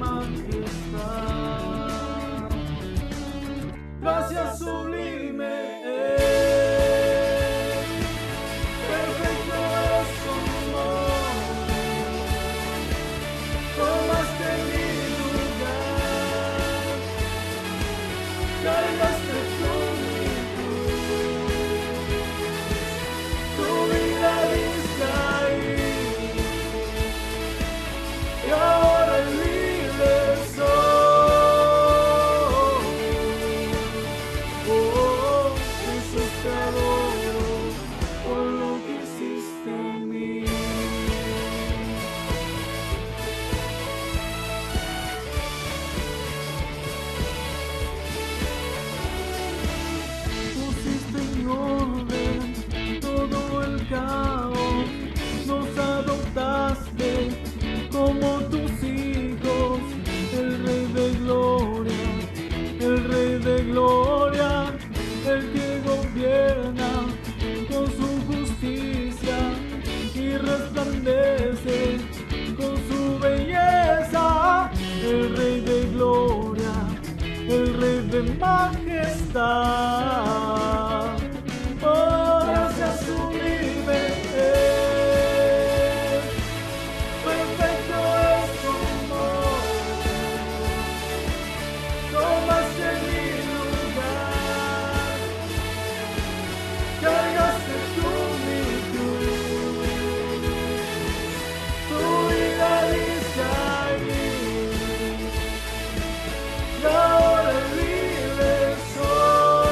majestad. Gracias sublime perfecto es tu nombre. Tomaste mi lugar, cargaste mi cruz, tu vida diste ahí, y ahora libre soy. Oh, Jesús, te adoro por lo que hiciste en mí. Pusiste en orden todo el caos, nos adoptaste como tus hijos, el Rey de Gloria, el Rey de Gloria, el que gobierna con su justicia y resplandece con su belleza, el Rey de Gloria, el Rey de majestad. Oh, gracias sublime perfecto es tu nombre. Tomaste mi lugar, cargaste tú mi cruz, tu vida diste ahí, y ahora libre soy.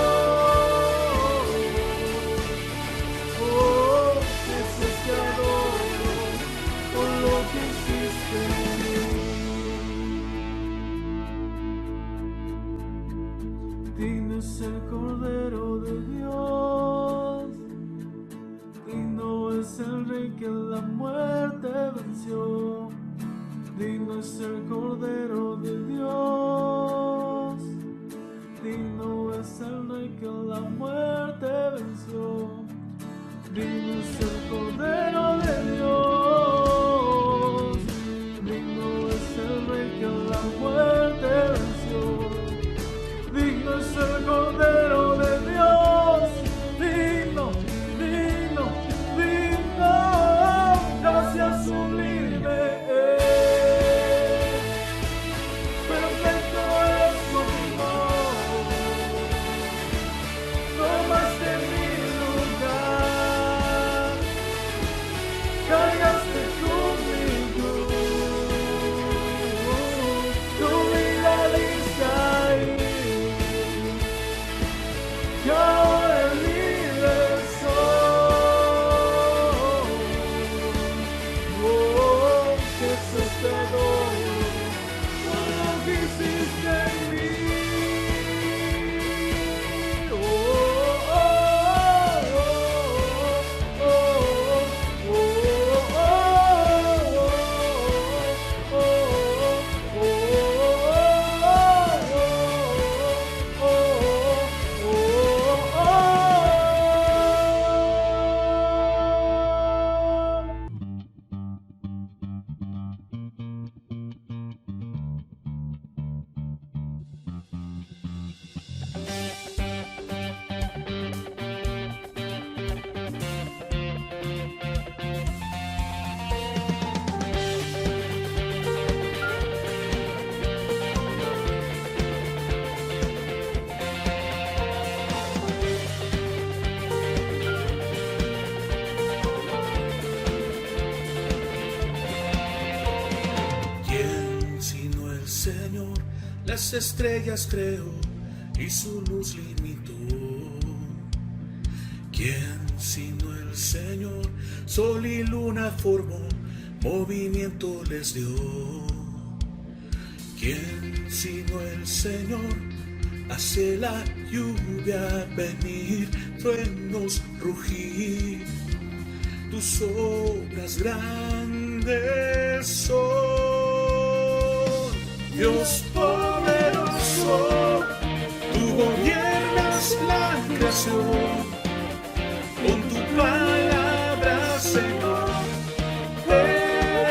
Oh, Jesús, te adoro por lo que hiciste en mí. Digno es el Cordero de Dios, digno es el Rey que la muerte venció. Digno es el Cordero de Dios, digno es el Rey que la muerte venció. Digno es el Cordero de Dios, digno es el Rey que la muerte venció. Digno es el Cordero de Dios, digno, digno, digno. Gracias sublime perfecto es tu nombre. Tomaste mi lugar, cargaste tú mi cruz, tu vida diste ahí, y ahora libre soy. Oh, Jesús, te adoro por lo que hiciste en mí. Oh, oh, oh, oh, oh, Señor, las estrellas creó y su luz limitó. ¿Quién sino el Señor? Sol y luna formó, movimiento les dio. ¿Quién sino el Señor? Hace la lluvia venir, truenos rugir. Tus obras grandes son. Dios poderoso, tú gobiernas la creación. Con tu palabra, Señor, te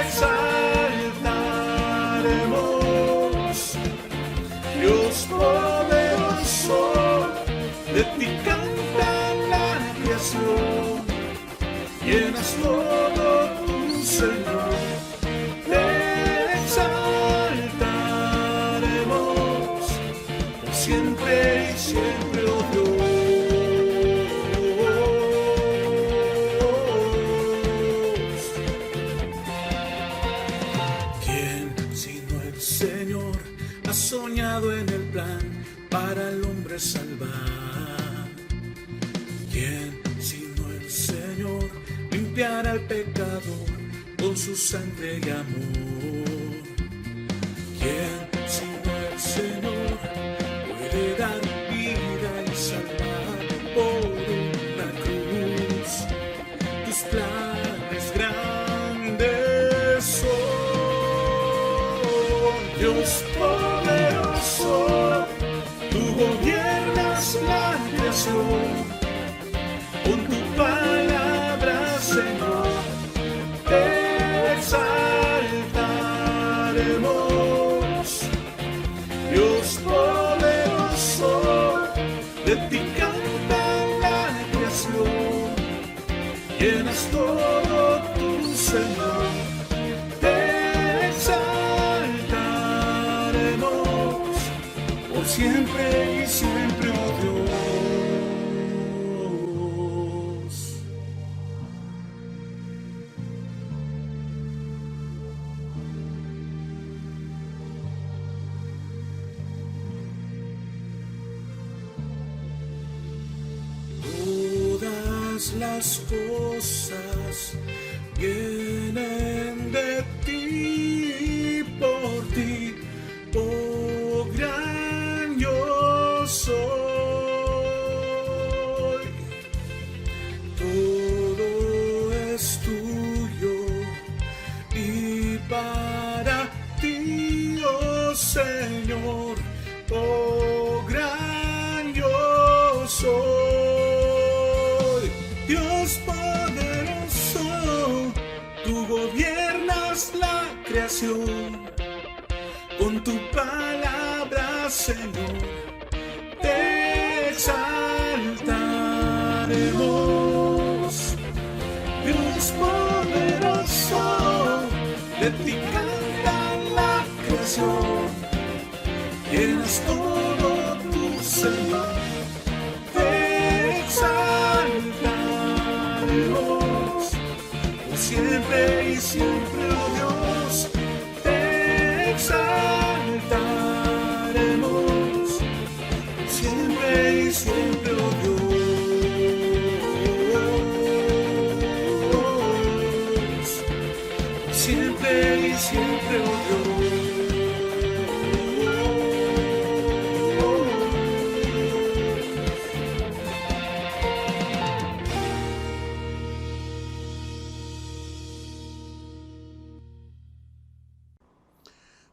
exaltaremos. de ti canta la creación, llenas todo tu Señor, te exaltaremos por siempre y siempre, oh Dios. ¿Quién sino el Señor ha soñado en el plan para el hombre salvar? ¿Quién sino el Señor limpiará al pecador con su sangre y amor? ¿Quién sino el Señor puede dar vida y salvar por una cruz? Tus planes grandes son, Dios poderoso, tú gobiernas la creación, con tu palabra, Señor, te exaltaremos. Dios poderoso, de ti canta la creación, llenas todo tu Señor, te exaltaremos por siempre y siempre, oh Dios. Todas las cosas vienen de ti, por ti, oh gran yo soy. Todo es tuyo y para ti, oh Señor, oh gran yo soy. Dios poderoso, tú gobiernas la creación, con tu palabra, Señor, te exaltaremos. Dios poderoso, de ti canta la creación, llenas todo tu Señor, te exaltaremos por siempre y siempre, oh Dios, te exaltaremos por siempre y siempre, oh Dios. Siempre y siempre, oh Dios.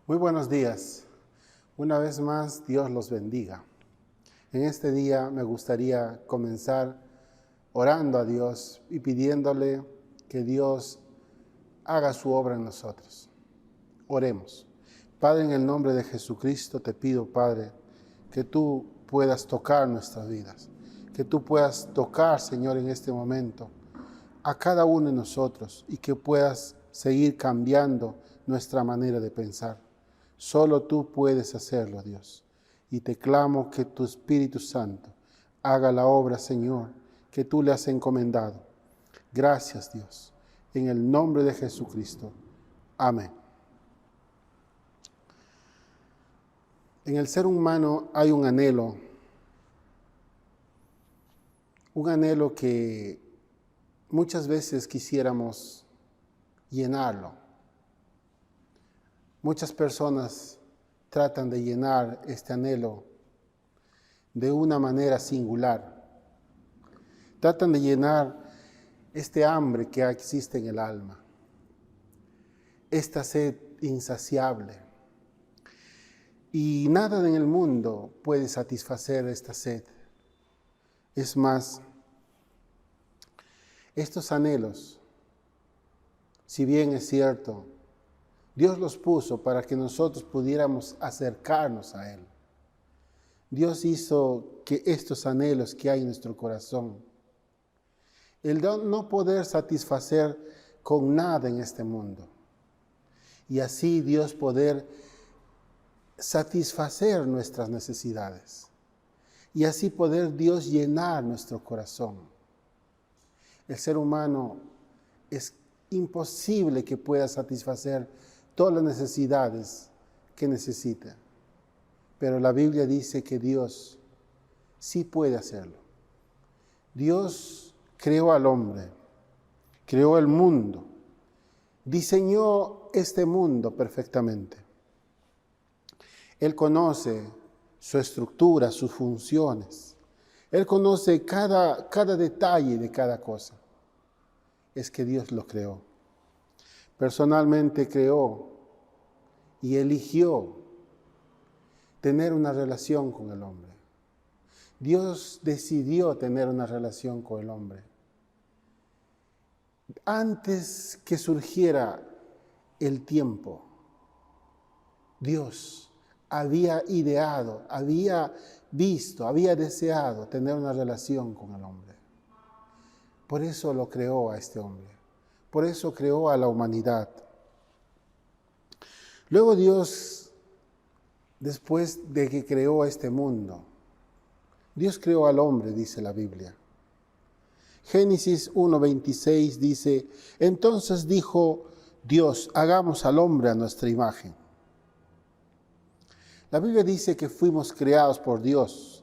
Muy buenos días. Una vez más, Dios los bendiga. En este día me gustaría comenzar orando a Dios y pidiéndole que Dios haga su obra en nosotros. Oremos. Padre, en el nombre de Jesucristo te pido, Padre, que tú puedas tocar nuestras vidas, que tú puedas tocar, Señor, en este momento a cada uno de nosotros y que puedas seguir cambiando nuestra manera de pensar. Solo tú puedes hacerlo, Dios. Y te clamo que tu Espíritu Santo haga la obra, Señor, que tú le has encomendado. Gracias, Dios. En el nombre de Jesucristo. Amén. En el ser humano hay un anhelo que muchas veces quisiéramos llenarlo. Muchas personas tratan de llenar este anhelo de una manera singular. Tratan de llenar este hambre que existe en el alma, esta sed insaciable. Y nada en el mundo puede satisfacer esta sed. Es más, estos anhelos, si bien es cierto, Dios los puso para que nosotros pudiéramos acercarnos a Él. Dios hizo que estos anhelos que hay en nuestro corazón, el no poder satisfacer con nada en este mundo, y así Dios poder satisfacer nuestras necesidades, y así poder Dios llenar nuestro corazón. El ser humano es imposible que pueda satisfacer todas las necesidades que necesita, pero la Biblia dice que Dios sí puede hacerlo. Dios creó al hombre, creó el mundo, diseñó este mundo perfectamente. Él conoce su estructura, sus funciones. Él conoce cada detalle de cada cosa. Es que Dios lo creó. Personalmente creó y eligió tener una relación con el hombre. Dios decidió tener una relación con el hombre. Antes que surgiera el tiempo, Dios había ideado, había visto, había deseado tener una relación con el hombre. Por eso lo creó a este hombre. Por eso creó a la humanidad. Luego Dios, después de que creó este mundo, Dios creó al hombre, dice la Biblia. Génesis 1:26 dice, entonces dijo Dios, hagamos al hombre a nuestra imagen. La Biblia dice que fuimos creados por Dios,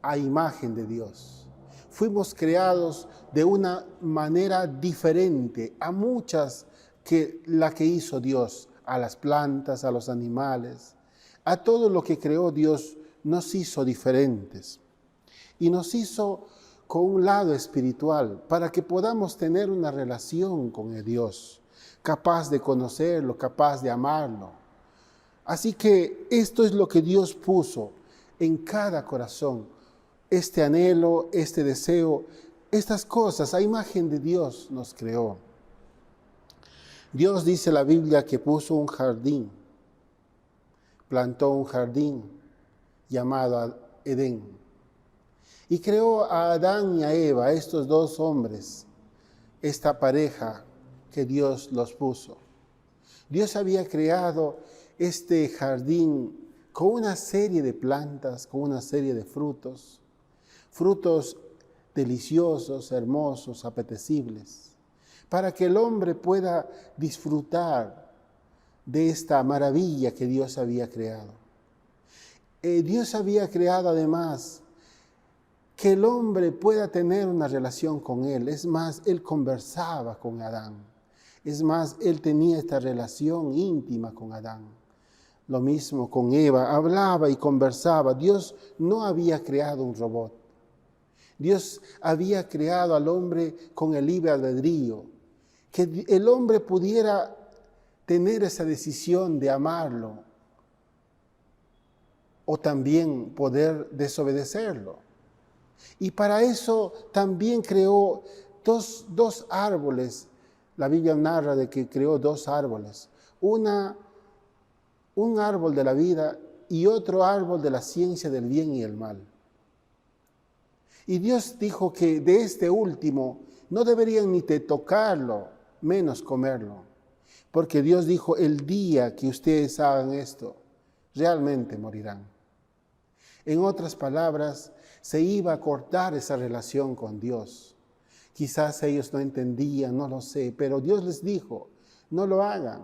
a imagen de Dios. Fuimos creados de una manera diferente a muchas que la que hizo Dios, a las plantas, a los animales, a todo lo que creó Dios, nos hizo diferentes. Y nos hizo con un lado espiritual, para que podamos tener una relación con el Dios, capaz de conocerlo, capaz de amarlo. Así que esto es lo que Dios puso en cada corazón, este anhelo, este deseo, estas cosas, a imagen de Dios nos creó. Dios dice en la Biblia que puso un jardín, plantó un jardín llamado Edén. Y creó a Adán y a Eva, estos dos hombres, esta pareja que Dios los puso. Dios había creado este jardín con una serie de plantas, con una serie de frutos, frutos deliciosos, hermosos, apetecibles, para que el hombre pueda disfrutar de esta maravilla que Dios había creado. Dios había creado además que el hombre pueda tener una relación con él. Es más, él conversaba con Adán. Es más, él tenía esta relación íntima con Adán. Lo mismo con Eva, hablaba y conversaba. Dios no había creado un robot. Dios había creado al hombre con el libre albedrío. Que el hombre pudiera tener esa decisión de amarlo o también poder desobedecerlo. Y para eso también creó dos árboles. La Biblia narra de que creó dos árboles. Un árbol de la vida y otro árbol de la ciencia del bien y el mal. Y Dios dijo que de este último no deberían ni tocarlo, menos comerlo. Porque Dios dijo, el día que ustedes hagan esto, realmente morirán. En otras palabras, se iba a cortar esa relación con Dios. Quizás ellos no entendían, no lo sé, pero Dios les dijo, no lo hagan.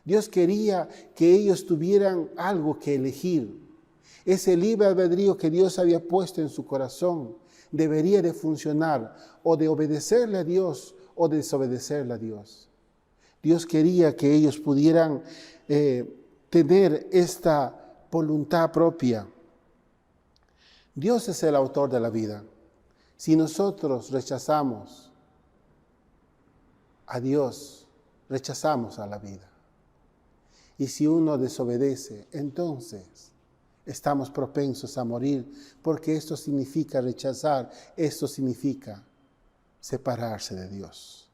Dios quería que ellos tuvieran algo que elegir. Ese libre albedrío que Dios había puesto en su corazón debería de funcionar o de obedecerle a Dios o de desobedecerle a Dios. Dios quería que ellos pudieran tener esta voluntad propia. Dios es el autor de la vida. Si nosotros rechazamos a Dios, rechazamos a la vida. Y si uno desobedece, entonces estamos propensos a morir, porque esto significa rechazar, esto significa separarse de Dios.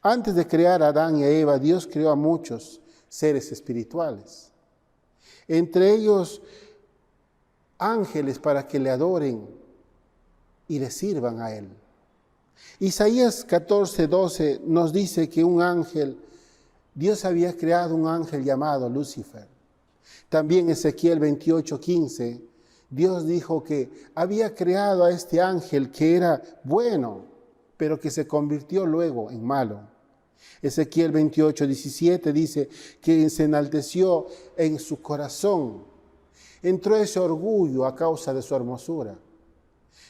Antes de crear a Adán y a Eva, Dios creó a muchos seres espirituales. Entre ellos, ángeles para que le adoren y le sirvan a Él. Isaías 14:12 nos dice que un ángel, Dios había creado un ángel llamado Lucifer. También Ezequiel 28:15, Dios dijo que había creado a este ángel que era bueno, pero que se convirtió luego en malo. Ezequiel 28:17 dice que se enalteció en su corazón, entró ese orgullo a causa de su hermosura.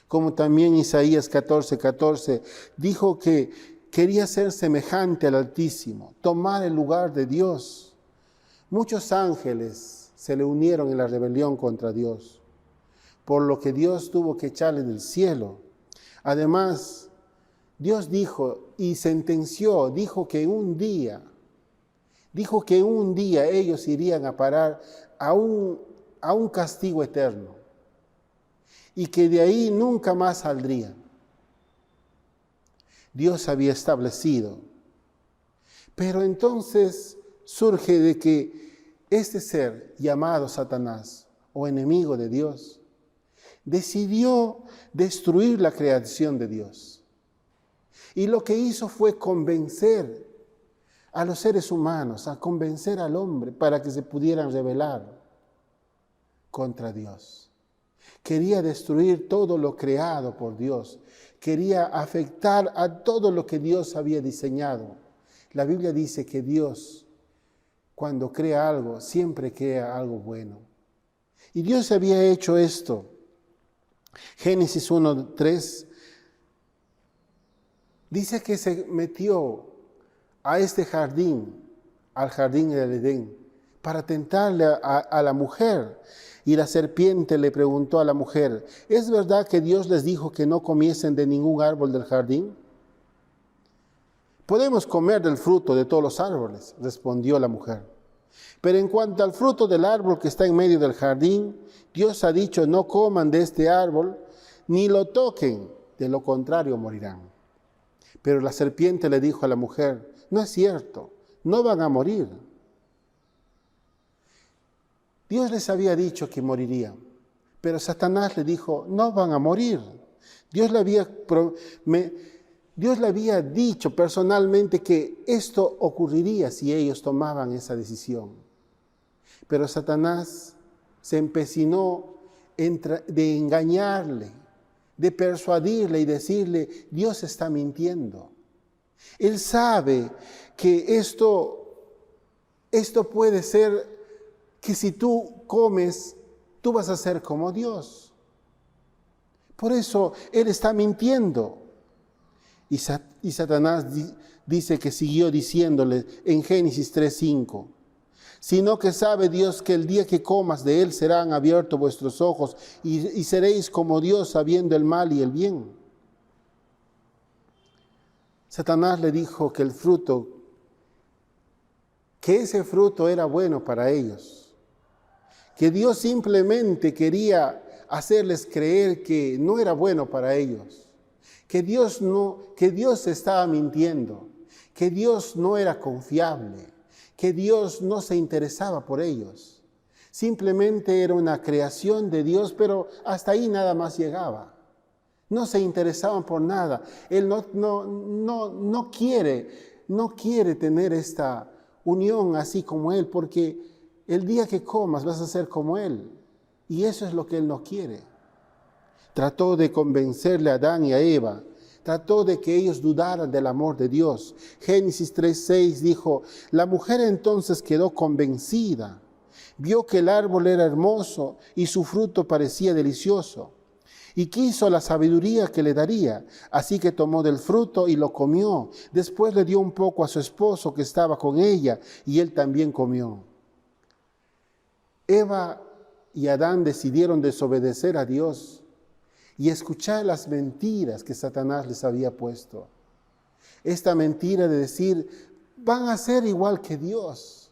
Como también Isaías 14:14 dijo que quería ser semejante al Altísimo, tomar el lugar de Dios. Muchos ángeles se le unieron en la rebelión contra Dios, por lo que Dios tuvo que echarle del cielo. Además, Dios dijo y sentenció, dijo que un día ellos irían a parar a un castigo eterno y que de ahí nunca más saldrían. Dios había establecido. Pero entonces surge de que este ser llamado Satanás o enemigo de Dios decidió destruir la creación de Dios. Y lo que hizo fue convencer a los seres humanos, a convencer al hombre para que se pudieran rebelar contra Dios. Quería destruir todo lo creado por Dios. Quería afectar a todo lo que Dios había diseñado. La Biblia dice que Dios, cuando crea algo, siempre crea algo bueno. Y Dios había hecho esto. Génesis 1:3 dice que se metió a este jardín, al jardín del Edén, para tentarle a la mujer. Y la serpiente le preguntó a la mujer, ¿es verdad que Dios les dijo que no comiesen de ningún árbol del jardín? Podemos comer del fruto de todos los árboles, respondió la mujer. Pero en cuanto al fruto del árbol que está en medio del jardín, Dios ha dicho, no coman de este árbol, ni lo toquen, de lo contrario morirán. Pero la serpiente le dijo a la mujer, no es cierto, no van a morir. Dios les había dicho que morirían, pero Satanás le dijo, no van a morir. Dios le había dicho personalmente que esto ocurriría si ellos tomaban esa decisión. Pero Satanás se empecinó de engañarle, de persuadirle y decirle, Dios está mintiendo. Él sabe que esto puede ser que si tú comes, tú vas a ser como Dios. Por eso Él está mintiendo. Y Satanás dice que siguió diciéndole en Génesis 3:5, sino que sabe Dios que el día que comas de él serán abiertos vuestros ojos y seréis como Dios sabiendo el mal y el bien. Satanás le dijo que ese fruto era bueno para ellos, que Dios simplemente quería hacerles creer que no era bueno para ellos, que Dios estaba mintiendo, que Dios no era confiable, que Dios no se interesaba por ellos. Simplemente era una creación de Dios, pero hasta ahí nada más llegaba. No se interesaban por nada. Él no quiere tener esta unión así como Él, porque el día que comas vas a ser como Él. Y eso es lo que Él no quiere. Trató de convencerle a Adán y a Eva. Trató de que ellos dudaran del amor de Dios. Génesis 3:6 dijo, la mujer entonces quedó convencida. Vio que el árbol era hermoso y su fruto parecía delicioso. Y quiso la sabiduría que le daría. Así que tomó del fruto y lo comió. Después le dio un poco a su esposo que estaba con ella y él también comió. Eva y Adán decidieron desobedecer a Dios y escuchar las mentiras que Satanás les había puesto. Esta mentira de decir, van a ser igual que Dios.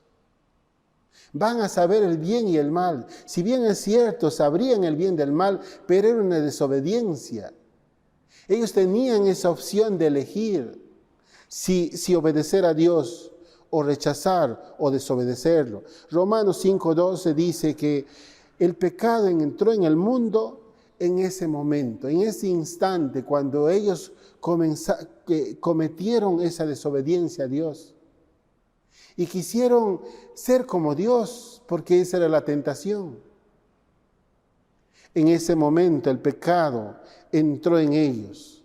Van a saber el bien y el mal. Si bien es cierto, sabrían el bien del mal, pero era una desobediencia. Ellos tenían esa opción de elegir si obedecer a Dios o rechazar o desobedecerlo. Romanos 5:12 dice que El pecado entró en el mundo en ese momento, en ese instante, cuando ellos cometieron esa desobediencia a Dios y quisieron ser como Dios, porque esa era la tentación. En ese momento el pecado entró en ellos.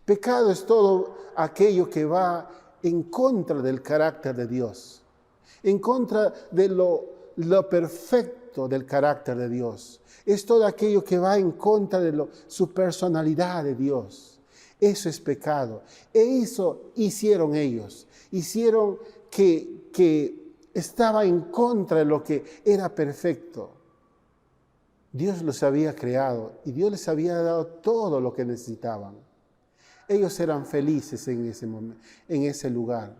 Pecado es todo aquello que va en contra del carácter de Dios, en contra de lo perfecto del carácter de Dios. Es todo aquello que va en contra de su personalidad de Dios. Eso es pecado. E eso hicieron ellos. Hicieron que estaba en contra de lo que era perfecto. Dios los había creado y Dios les había dado todo lo que necesitaban. Ellos eran felices en ese momento, en ese lugar,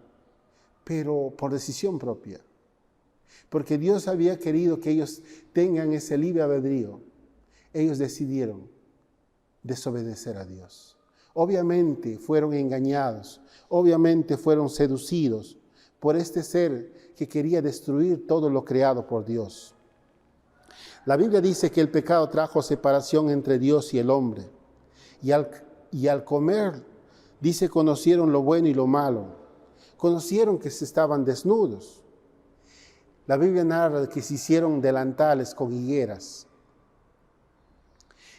pero por decisión propia. Porque Dios había querido que ellos tengan ese libre albedrío. Ellos decidieron desobedecer a Dios. Obviamente fueron engañados, obviamente fueron seducidos por este ser que quería destruir todo lo creado por Dios. La Biblia dice que el pecado trajo separación entre Dios y el hombre. Y al comer, dice, conocieron lo bueno y lo malo. Conocieron que se estaban desnudos. La Biblia narra que se hicieron delantales con higueras.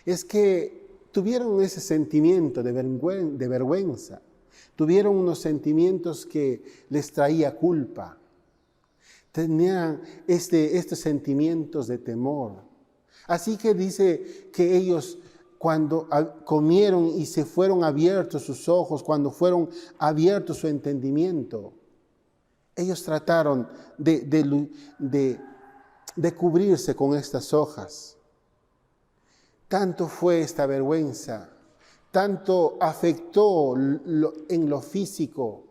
Es que tuvieron ese sentimiento de vergüenza. Tuvieron unos sentimientos que les traía culpa. Tenían estos sentimientos de temor. Así que dice que ellos, cuando comieron y se fueron abiertos sus ojos, cuando fueron abiertos su entendimiento, ellos trataron de cubrirse con estas hojas. Tanto fue esta vergüenza, tanto afectó en lo físico,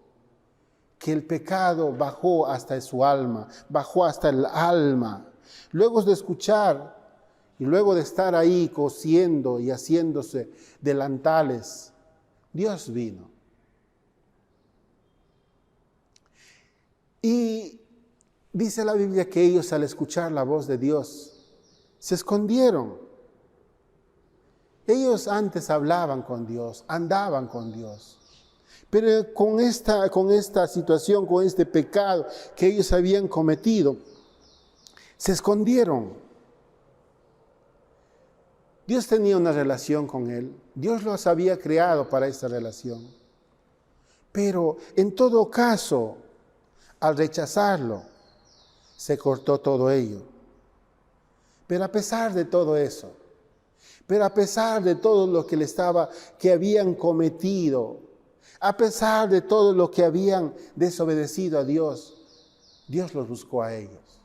que el pecado bajó hasta su alma, bajó hasta el alma. Luego de escuchar y luego de estar ahí cosiendo y haciéndose delantales, Dios vino. Y dice la Biblia que ellos, al escuchar la voz de Dios, se escondieron. Ellos antes hablaban con Dios, andaban con Dios. Pero con esta situación, con este pecado que ellos habían cometido, se escondieron. Dios tenía una relación con él. Dios los había creado para esta relación. Pero en todo caso, al rechazarlo, se cortó todo ello. Pero a pesar de todo eso, pero a pesar de todo lo que habían cometido, a pesar de todo lo que habían desobedecido a Dios, Dios los buscó a ellos.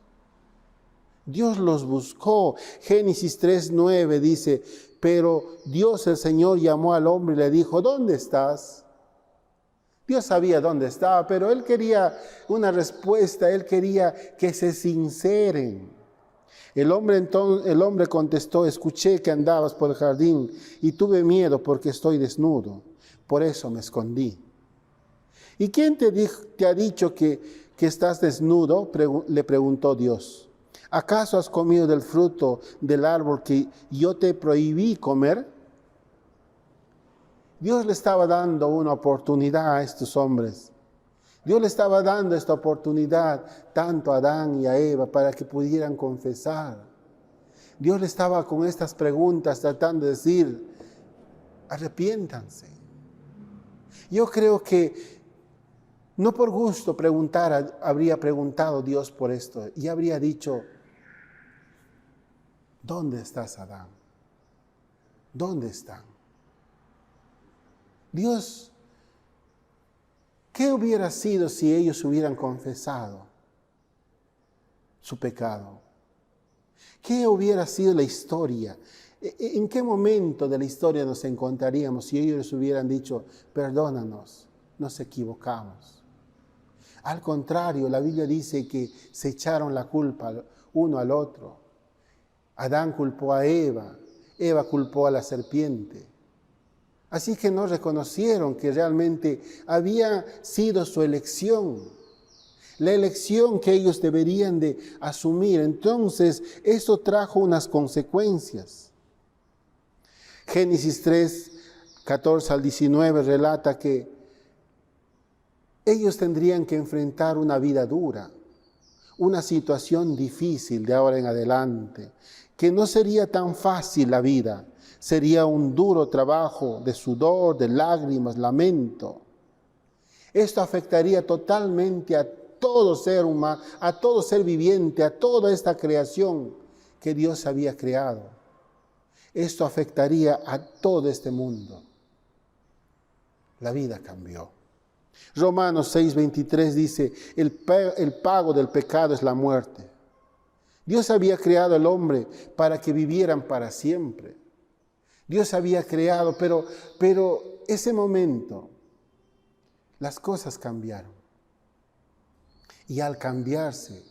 Dios los buscó. Génesis 3:9 dice, pero Dios el Señor llamó al hombre y le dijo, ¿dónde estás? Dios sabía dónde estaba, pero Él quería una respuesta, Él quería que se sinceren. El hombre contestó, escuché que andabas por el jardín y tuve miedo porque estoy desnudo. Por eso me escondí. ¿Y quién te ha dicho que estás desnudo? Le preguntó Dios. ¿Acaso has comido del fruto del árbol que yo te prohibí comer? Dios le estaba dando una oportunidad a estos hombres. Dios le estaba dando esta oportunidad tanto a Adán y a Eva para que pudieran confesar. Dios le estaba con estas preguntas tratando de decir, arrepiéntanse. Yo creo que no por gusto habría preguntado Dios por esto y habría dicho, ¿dónde estás, Adán? ¿Dónde están? Dios, ¿qué hubiera sido si ellos hubieran confesado su pecado? ¿Qué hubiera sido la historia? ¿En qué momento de la historia nos encontraríamos si ellos hubieran dicho, perdónanos, nos equivocamos? Al contrario, la Biblia dice que se echaron la culpa uno al otro. Adán culpó a Eva, Eva culpó a la serpiente. Así que no reconocieron que realmente había sido su elección. la elección que ellos deberían de asumir. Entonces, eso trajo unas consecuencias. Génesis 3, 14 al 19 relata que ellos tendrían que enfrentar una vida dura, una situación difícil de ahora en adelante, que no sería tan fácil la vida, sería un duro trabajo de sudor, de lágrimas, lamento. Esto afectaría totalmente a todo ser humano, a todo ser viviente, a toda esta creación que Dios había creado. Esto afectaría a todo este mundo. La vida cambió. Romanos 6:23 dice, el pago del pecado es la muerte. Dios había creado al hombre para que vivieran para siempre. Dios había creado, pero ese momento, las cosas cambiaron. Y al cambiarse,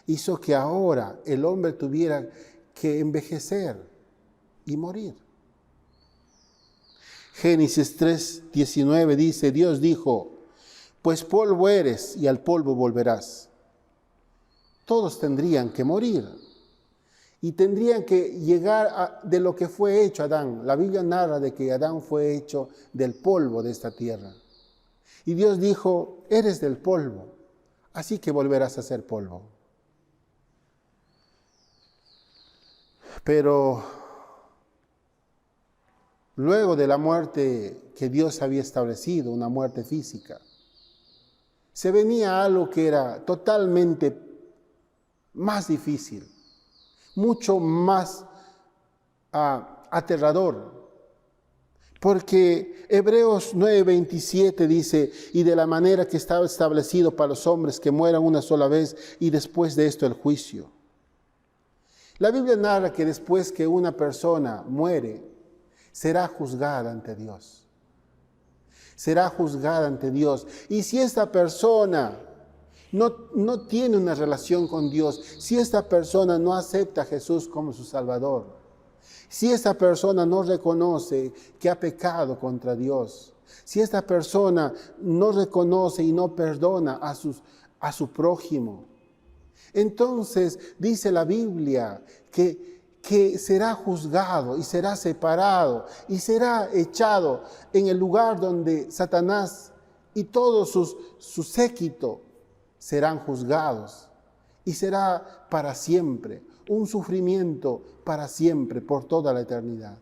hizo que ahora el hombre tuviera que envejecer y morir. Génesis 3:19 dice, Dios dijo, pues polvo eres y al polvo volverás. Todos tendrían que morir y tendrían que llegar de lo que fue hecho Adán. La Biblia narra de que Adán fue hecho del polvo de esta tierra. Y Dios dijo, eres del polvo, así que volverás a ser polvo. Pero luego de la muerte que Dios había establecido, una muerte física, se venía algo que era totalmente más difícil, mucho más aterrador. Porque Hebreos 9:27 dice, y de la manera que estaba establecido para los hombres que mueran una sola vez y después de esto el juicio. La Biblia narra que después que una persona muere, será juzgada ante Dios. Será juzgada ante Dios. Y si esta persona no tiene una relación con Dios, si esta persona no acepta a Jesús como su Salvador, si esta persona no reconoce que ha pecado contra Dios, si esta persona no reconoce y no perdona a su prójimo, entonces dice la Biblia que será juzgado y será separado y será echado en el lugar donde Satanás y todo su séquito serán juzgados. Y será para siempre, un sufrimiento para siempre, por toda la eternidad.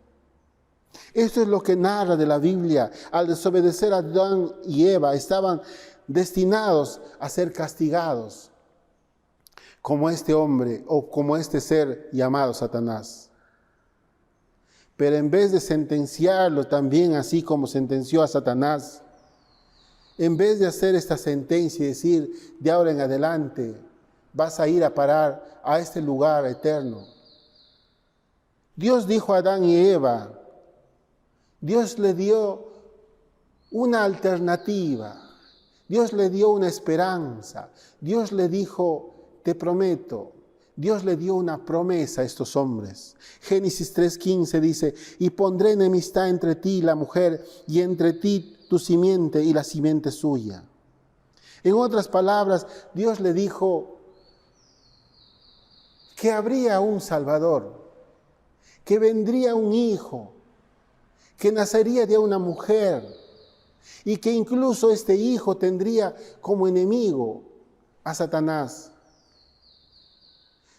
Esto es lo que narra de la Biblia. Al desobedecer a Adán y Eva, estaban destinados a ser castigados, como este hombre o como este ser llamado Satanás. Pero en vez de sentenciarlo también así como sentenció a Satanás, en vez de hacer esta sentencia y decir, de ahora en adelante vas a ir a parar a este lugar eterno, Dios dijo a Adán y Eva, Dios le dio una alternativa, Dios le dio una esperanza, Dios le dijo, te prometo, Dios le dio una promesa a estos hombres. Génesis 3:15 dice, y pondré enemistad entre ti y la mujer, y entre ti tu simiente y la simiente suya. En otras palabras, Dios le dijo que habría un Salvador, que vendría un hijo, que nacería de una mujer, y que incluso este hijo tendría como enemigo a Satanás.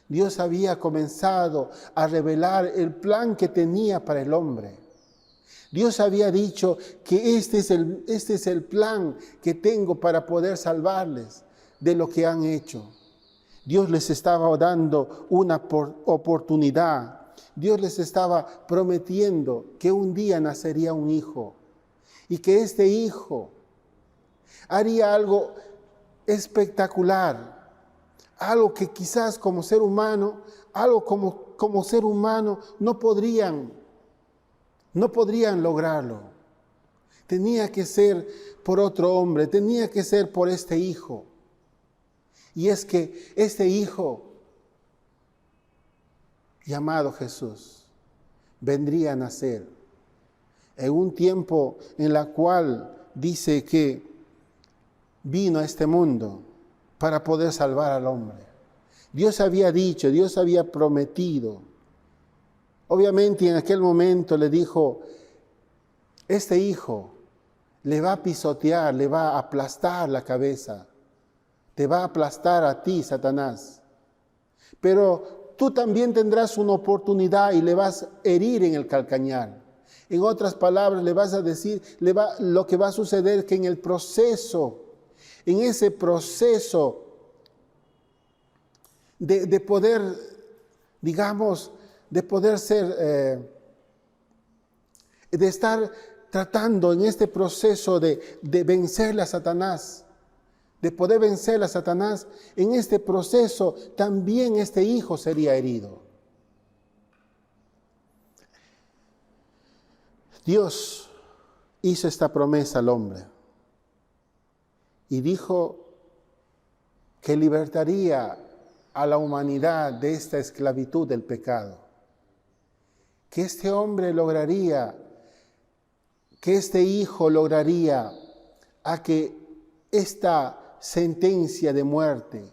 Dios había comenzado a revelar el plan que tenía para el hombre. Dios había dicho que este es el plan que tengo para poder salvarles de lo que han hecho. Dios les estaba dando una oportunidad. Dios les estaba prometiendo que un día nacería un hijo y que este hijo haría algo espectacular. Algo que quizás como ser humano, no podrían lograrlo. Tenía que ser por otro hombre, tenía que ser por este hijo. Y es que este hijo, llamado Jesús, vendría a nacer en un tiempo en la cual dice que vino a este mundo para poder salvar al hombre. Dios había dicho, Dios había prometido. Obviamente en aquel momento le dijo, este hijo le va a pisotear, le va a aplastar la cabeza, te va a aplastar a ti, Satanás. Pero tú también tendrás una oportunidad y le vas a herir en el calcañar. En otras palabras, le vas a decir, lo que va a suceder es que en el proceso, en ese proceso de poder, digamos, de poder ser, de estar tratando en este proceso de vencerle a Satanás, de poder vencer a Satanás, en este proceso también este hijo sería herido. Dios hizo esta promesa al hombre y dijo que libertaría a la humanidad de esta esclavitud del pecado, que este hombre lograría, que este hijo lograría a que esta sentencia de muerte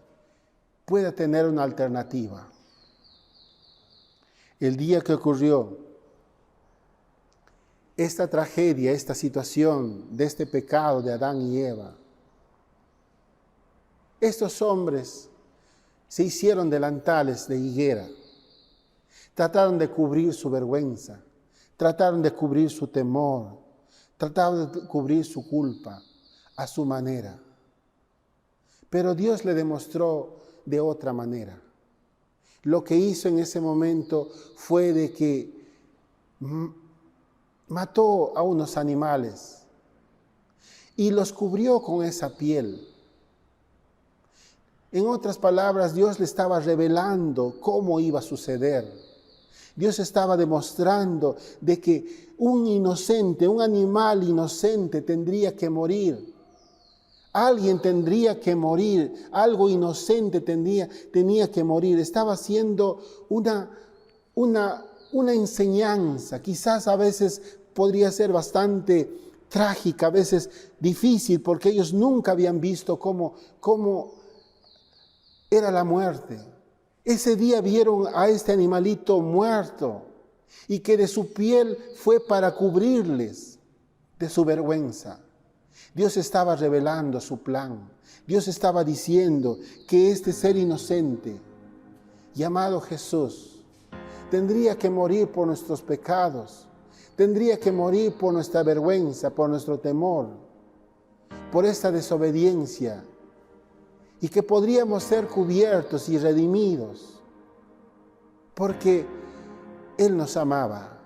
pueda tener una alternativa. El día que ocurrió esta tragedia, esta situación de este pecado de Adán y Eva, estos hombres se hicieron delantales de higuera, trataron de cubrir su vergüenza, trataron de cubrir su temor, trataron de cubrir su culpa a su manera. Pero Dios le demostró de otra manera. Lo que hizo en ese momento fue de que mató a unos animales y los cubrió con esa piel. En otras palabras, Dios le estaba revelando cómo iba a suceder. Dios estaba demostrando de que un inocente, un animal inocente tendría que morir. Alguien tendría que morir, algo inocente tenía que morir. Estaba haciendo una enseñanza, quizás a veces podría ser bastante trágica, a veces difícil, porque ellos nunca habían visto cómo era la muerte. Ese día vieron a este animalito muerto y que de su piel fue para cubrirles de su vergüenza. Dios estaba revelando su plan. Dios estaba diciendo que este ser inocente, llamado Jesús, tendría que morir por nuestros pecados, tendría que morir por nuestra vergüenza, por nuestro temor, por esta desobediencia, y que podríamos ser cubiertos y redimidos, porque Él nos amaba,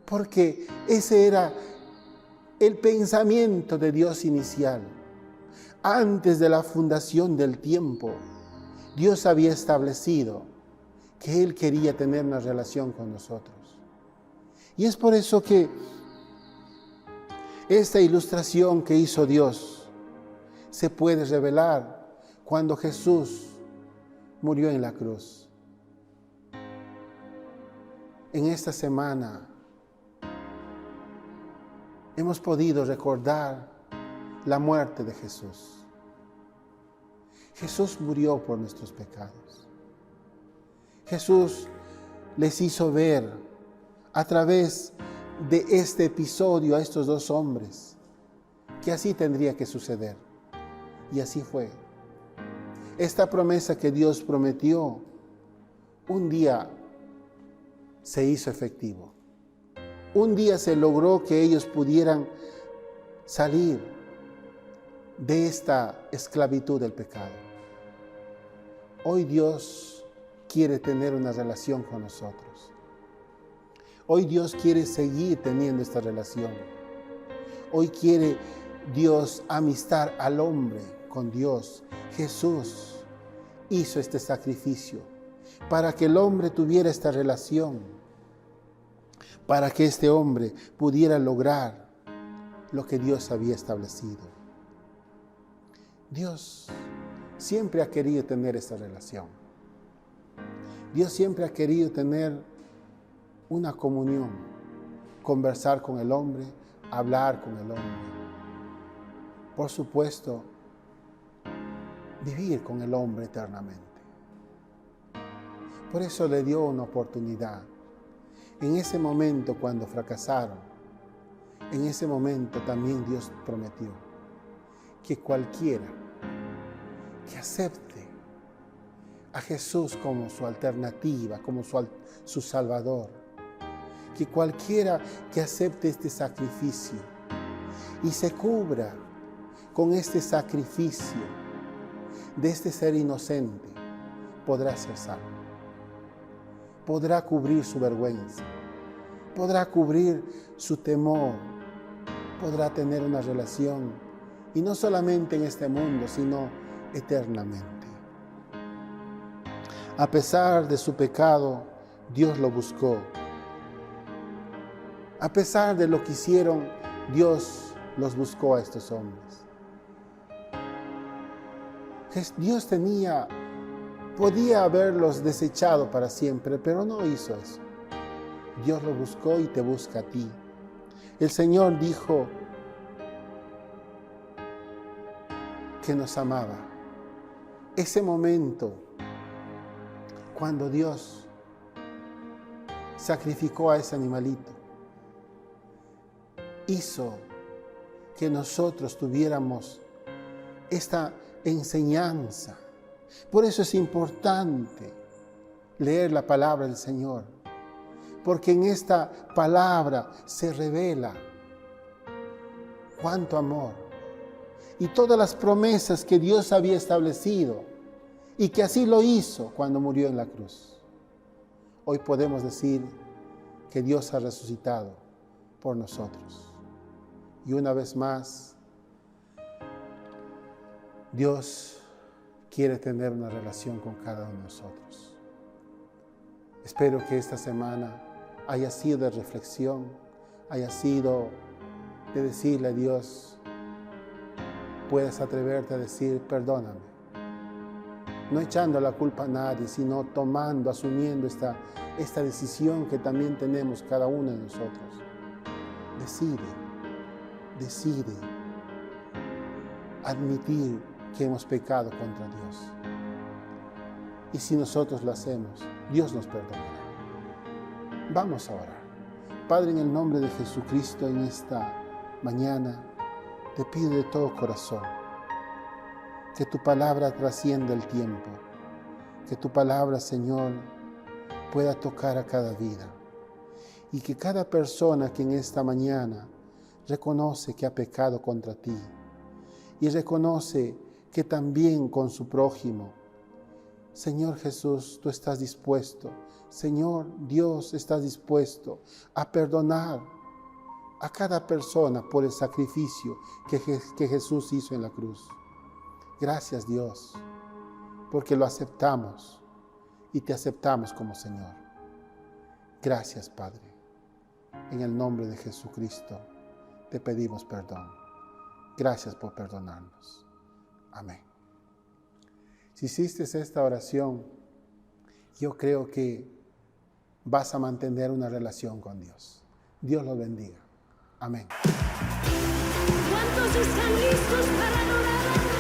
porque ese era el pensamiento de Dios inicial. Antes de la fundación del tiempo, Dios había establecido que Él quería tener una relación con nosotros. Y es por eso que esta ilustración que hizo Dios se puede revelar cuando Jesús murió en la cruz. En esta semana hemos podido recordar la muerte de Jesús. Jesús murió por nuestros pecados. Jesús les hizo ver a través de este episodio a estos dos hombres que así tendría que suceder. Y así fue. Esta promesa que Dios prometió, un día se hizo efectivo. Un día se logró que ellos pudieran salir de esta esclavitud del pecado. Hoy Dios quiere tener una relación con nosotros. Hoy Dios quiere seguir teniendo esta relación. Hoy quiere Dios amistar al hombre con Dios. Jesús hizo este sacrificio para que el hombre tuviera esta relación, para que este hombre pudiera lograr lo que Dios había establecido. Dios siempre ha querido tener esta relación. Dios siempre ha querido tener una comunión, conversar con el hombre, hablar con el hombre. Por supuesto, vivir con el hombre eternamente. Por eso le dio una oportunidad. En ese momento cuando fracasaron, en ese momento también Dios prometió que cualquiera que acepte a Jesús como su alternativa, como su Salvador, que cualquiera que acepte este sacrificio y se cubra con este sacrificio de este ser inocente, podrá ser salvo. Podrá cubrir su vergüenza, podrá cubrir su temor, podrá tener una relación, y no solamente en este mundo, sino eternamente. A pesar de su pecado, Dios lo buscó. A pesar de lo que hicieron, Dios los buscó a estos hombres. Dios podía haberlos desechado para siempre, pero no hizo eso. Dios lo buscó y te busca a ti. El Señor dijo que nos amaba. Ese momento, cuando Dios sacrificó a ese animalito, hizo que nosotros tuviéramos esta enseñanza. Por eso es importante leer la palabra del Señor, porque en esta palabra se revela cuánto amor y todas las promesas que Dios había establecido y que así lo hizo cuando murió en la cruz. Hoy podemos decir que Dios ha resucitado por nosotros. Y una vez más, Dios quiere tener una relación con cada uno de nosotros. Espero que esta semana haya sido de reflexión, haya sido de decirle a Dios, puedes atreverte a decir, perdóname. No echando la culpa a nadie, sino tomando, asumiendo esta decisión que también tenemos cada uno de nosotros. Decide admitir que hemos pecado contra Dios. Y si nosotros lo hacemos, Dios nos perdonará. Vamos a orar. Padre, en el nombre de Jesucristo, en esta mañana, te pido de todo corazón que tu palabra trascienda el tiempo, que tu palabra, Señor, pueda tocar a cada vida y que cada persona que en esta mañana reconoce que ha pecado contra ti y reconoce que también con su prójimo, Señor Jesús, tú estás dispuesto, Señor Dios, estás dispuesto a perdonar a cada persona por el sacrificio que Jesús hizo en la cruz. Gracias, Dios, porque lo aceptamos y te aceptamos como Señor. Gracias, Padre. En el nombre de Jesucristo te pedimos perdón. Gracias por perdonarnos. Amén. Si hiciste esta oración, yo creo que vas a mantener una relación con Dios. Dios los bendiga. Amén. ¿Cuántos están listos para adorar a Dios?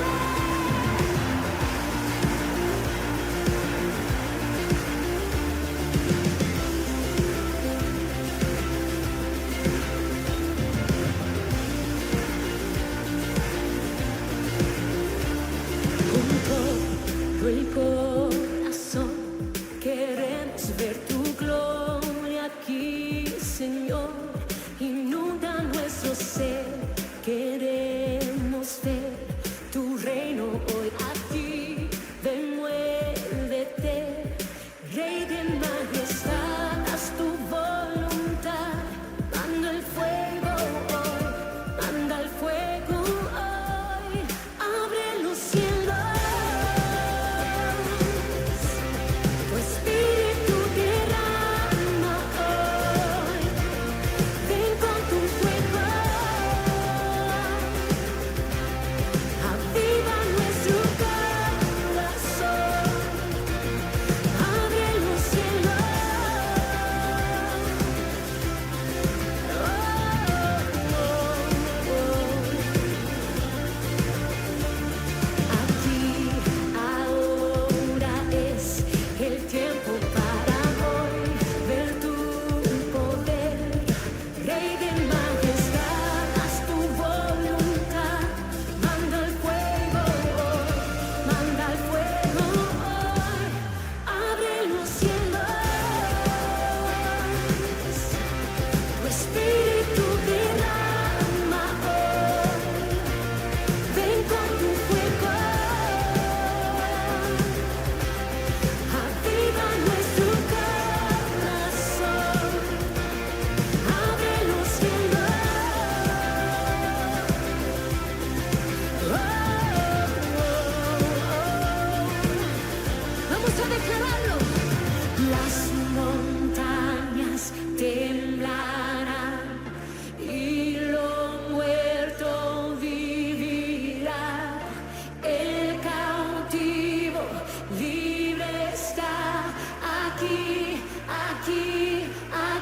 Con todo el corazón queremos ver tu gloria aquí, Señor. Inunda nuestro ser, queremos ver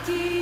ti.